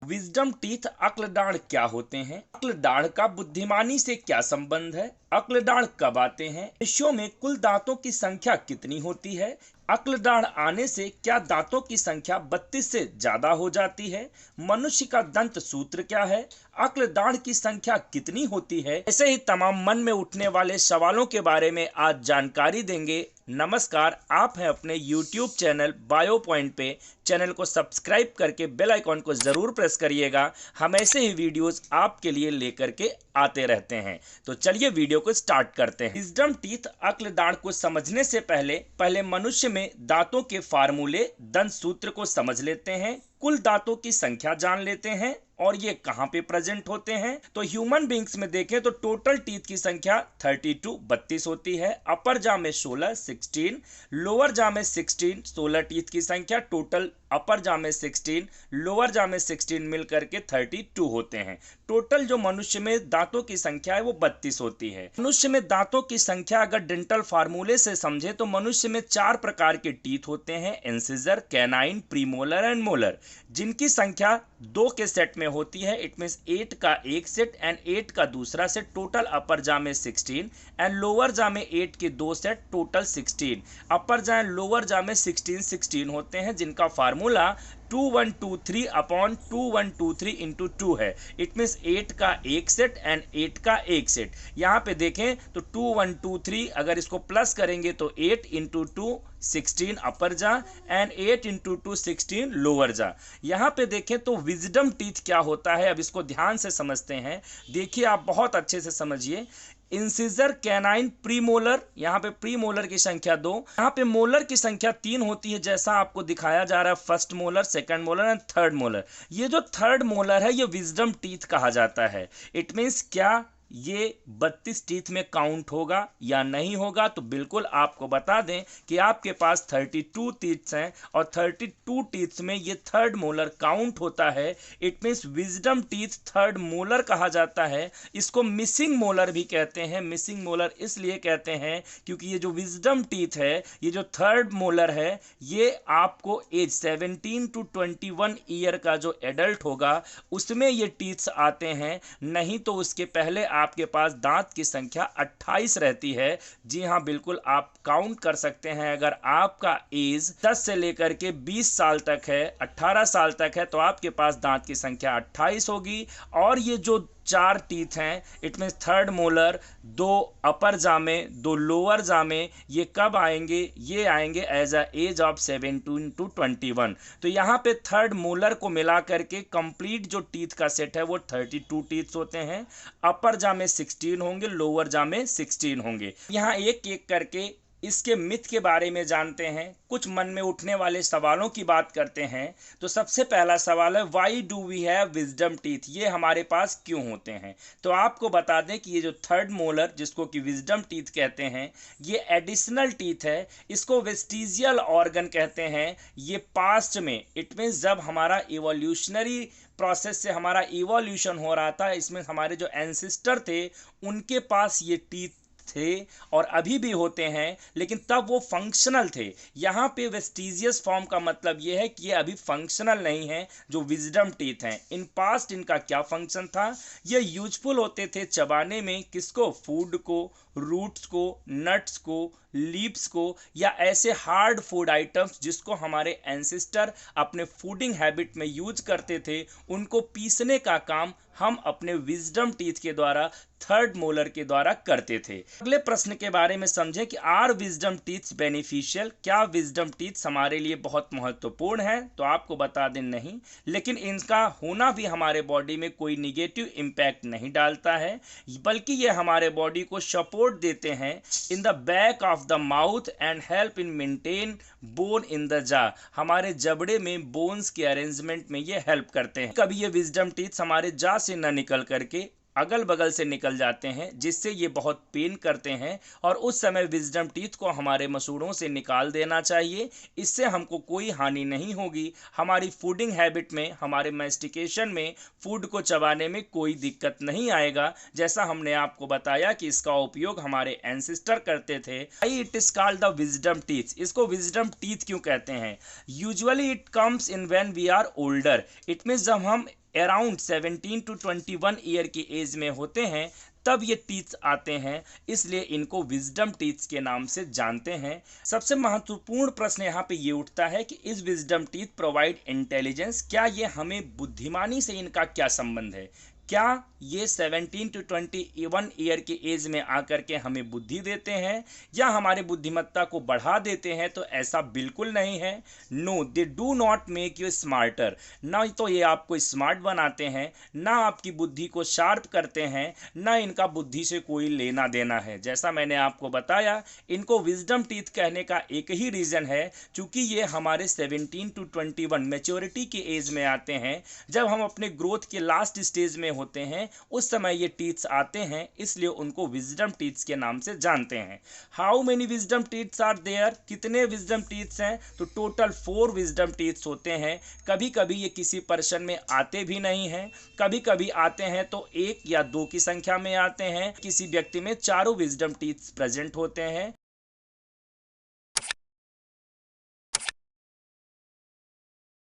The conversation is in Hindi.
विजडम टीथ अक्ल दाढ़ क्या होते हैं? अक्ल दाढ़ का बुद्धिमानी से क्या संबंध है? अक्ल दाढ़ कब आते हैं? मनुष्यों में कुल दांतों की संख्या कितनी होती है? अक्ल दाढ़ आने से क्या दांतों की संख्या 32 से ज्यादा हो जाती है? मनुष्य का दंत सूत्र क्या है? अक्ल दाढ़ की संख्या कितनी होती है? ऐसे ही तमाम मन में उठने वाले सवालों के बारे में आज जानकारी देंगे। नमस्कार, आप हैं अपने YouTube चैनल बायो पॉइंट पे। चैनल को सब्सक्राइब करके बेल आइकॉन को जरूर प्रेस करिएगा। हम ऐसे ही वीडियोस आपके लिए लेकर के आते रहते हैं। तो चलिए वीडियो को स्टार्ट करते हैं। विजडम टीथ अक्ल दाढ़ को समझने से पहले मनुष्य में दांतों के फार्मूले दंत सूत्र को समझ लेते हैं, कुल दांतों की संख्या जान लेते हैं और ये कहां पे प्रेजेंट होते हैं। तो ह्यूमन बींग्स में देखें तो टोटल टीथ की संख्या 32 होती है। अपर जा में 16 लोअर जा में 16 टीथ की संख्या टोटल। अपर जा में 16 लोअर जा में 16 मिलकर के 32 होते हैं। टोटल जो मनुष्य में दांतों की संख्या है वो 32 होती है। मनुष्य में दांतों की संख्या अगर डेंटल फार्मूले से समझे तो मनुष्य में 4 प्रकार के टीथ होते हैं, incisor, canine, premolar and molar, जिनकी संख्या 2 के सेट में होती है। इट मींस 8 का एक सेट एंड 8 का दूसरा सेट। टोटल अपर जा में 16 एंड लोअर जा में 8 के 2 सेट, टोटल 16। अपर जा एंड लोअर जा में 16 होते हैं, जिनका फार्मूला 2123 अपॉन 2123 इंटू 2 है। इट मीन्स 8 का एक सेट एंड 8 का एक सेट। यहाँ पे देखें तो 2123 अगर इसको प्लस करेंगे तो 8 इंटू 2 16 अपर जा एंड 8 इंटू 2 16 लोअर जा। यहाँ पे देखें तो विजडम टीथ क्या होता है, अब इसको ध्यान से समझते हैं। देखिए, आप बहुत अच्छे से समझिए। इंसिजर, कैनाइन, प्रीमोलर, यहाँ पे प्रीमोलर की संख्या 2, यहाँ पे मोलर की संख्या 3 होती है, जैसा आपको दिखाया जा रहा है। First molar, second molar and third molar. ये जो थर्ड मोलर है ये विजडम टीथ कहा जाता है। इट मीन्स क्या ये 32 टीथ में काउंट होगा या नहीं होगा? तो बिल्कुल आपको बता दें कि आपके पास 32 टीथ्स हैं और 32 टीथ्स में ये थर्ड मोलर काउंट होता है। It means wisdom teeth third molar कहा जाता है। इसको मिसिंग मोलर भी कहते हैं। मिसिंग मोलर इसलिए कहते हैं क्योंकि ये जो विजडम टीथ है, ये जो थर्ड मोलर है, ये आपको एज 17 टू 21 ईयर का जो एडल्ट होगा उसमें ये टीथ्स आते हैं, नहीं तो उसके पहले आपके पास दांत की संख्या 28 रहती है। जी हाँ, बिल्कुल आप काउंट कर सकते हैं। अगर आपका एज 10 से लेकर के 20 साल तक है, 18 साल तक है, तो आपके पास दांत की संख्या 28 होगी। और ये जो 4 टीथ हैं, इट मीन थर्ड मोलर, 2 अपर जा में, 2 लोअर जा में, ये कब आएंगे? ये आएंगे as a age of 17 to 21। तो यहाँ पे थर्ड मोलर को मिला करके कंप्लीट जो टीथ का सेट है वो 32 टीथ होते हैं। अपर जा में 16 होंगे, लोअर जा में 16 होंगे। यहाँ एक एक करके इसके मिथ के बारे में जानते हैं, कुछ मन में उठने वाले सवालों की बात करते हैं। तो सबसे पहला सवाल है, why do we have wisdom teeth? ये हमारे पास क्यों होते हैं? तो आपको बता दें कि ये जो थर्ड मोलर, जिसको कि विजडम टीथ कहते हैं, ये एडिशनल टीथ है। इसको वेस्टिजियल ऑर्गन कहते हैं। ये पास्ट में, इट मीन्स जब हमारा इवोल्यूशनरी प्रोसेस से हमारा इवोल्यूशन हो रहा था, इसमें हमारे जो एंसेस्टर थे उनके पास ये टीथ थे और अभी भी होते हैं, लेकिन तब वो फंक्शनल थे। यहाँ पे वेस्टिजियस फॉर्म का मतलब ये है कि ये अभी फंक्शनल नहीं है जो विजडम टीथ हैं। इन पास्ट इनका क्या फंक्शन था? ये यूजफुल होते थे चबाने में, किसको? फूड को, रूट्स को, नट्स को, लीव्स को, या ऐसे हार्ड फूड आइटम्स जिसको हमारे एंसेस्टर अपने फूडिंग हैबिट में यूज करते थे, उनको पीसने का काम हम अपने विजडम टीथ के द्वारा, थर्ड मोलर के द्वारा करते थे। अगले प्रश्न के बारे में समझें कि आर विजडम टीथ बेनिफिशियल? क्या विजडम टीथ हमारे लिए बहुत महत्वपूर्ण है? तो आपको बता दें नहीं, लेकिन इनका होना भी हमारे बॉडी में कोई निगेटिव इम्पैक्ट नहीं डालता है, बल्कि ये हमारे बॉडी को सपोर्ट देते हैं in the back of the mouth and help in maintain bone in the जा। हमारे जबड़े में बोन्स के अरेंजमेंट में ये हेल्प करते हैं। कभी ये विजडम टीथ हमारे जा से न निकल करके अगल बगल से निकल जाते हैं, जिससे ये बहुत पेन करते हैं, और उस समय विजडम टीथ को हमारे मसूड़ों से निकाल देना चाहिए। इससे हमको कोई हानि नहीं होगी। हमारी फूडिंग हैबिट में, हमारे मैस्टिकेशन में, फूड को चबाने में कोई दिक्कत नहीं आएगा, जैसा हमने आपको बताया कि इसका उपयोग हमारे एंसेस्टर करते थे। It is called the wisdom teeth. इसको विजडम टीथ क्यों कहते हैं? Usually it comes in when we are older. It means जब हम अराउंड 17 टू 21 ईयर की एज में होते हैं तब ये टीथ्स आते हैं, इसलिए इनको विजडम टीथ्स के नाम से जानते हैं। सबसे महत्वपूर्ण प्रश्न यहाँ पे ये उठता है कि इस विजडम टीथ प्रोवाइड इंटेलिजेंस, क्या ये हमें बुद्धिमानी से इनका क्या संबंध है? क्या ये 17 टू 21 ईयर की एज में आकर के हमें बुद्धि देते हैं या हमारे बुद्धिमत्ता को बढ़ा देते हैं? तो ऐसा बिल्कुल नहीं है। No, they do not make you smarter. ना तो ये आपको स्मार्ट बनाते हैं, ना आपकी बुद्धि को शार्प करते हैं, ना इनका बुद्धि से कोई लेना देना है। जैसा मैंने आपको बताया, इनको विजडम टीथ कहने का एक ही रीज़न है, क्योंकि ये हमारे 17 टू 21 मेच्योरिटी की एज में आते हैं। जब हम अपने ग्रोथ के लास्ट स्टेज में होते हैं उस समय ये टीथ्स आते हैं, इसलिए उनको विजडम टीथ्स के नाम से जानते हैं। How many wisdom teeths are there? कितने विजडम टीथ्स हैं? तो टोटल 4 विजडम टीथ्स होते हैं। कभी कभी ये किसी पर्सन में आते भी नहीं हैं, कभी कभी आते हैं तो 1 या 2 की संख्या में आते हैं। किसी व्यक्ति में चारों विजडम टीथ्स प्रेजेंट होते हैं।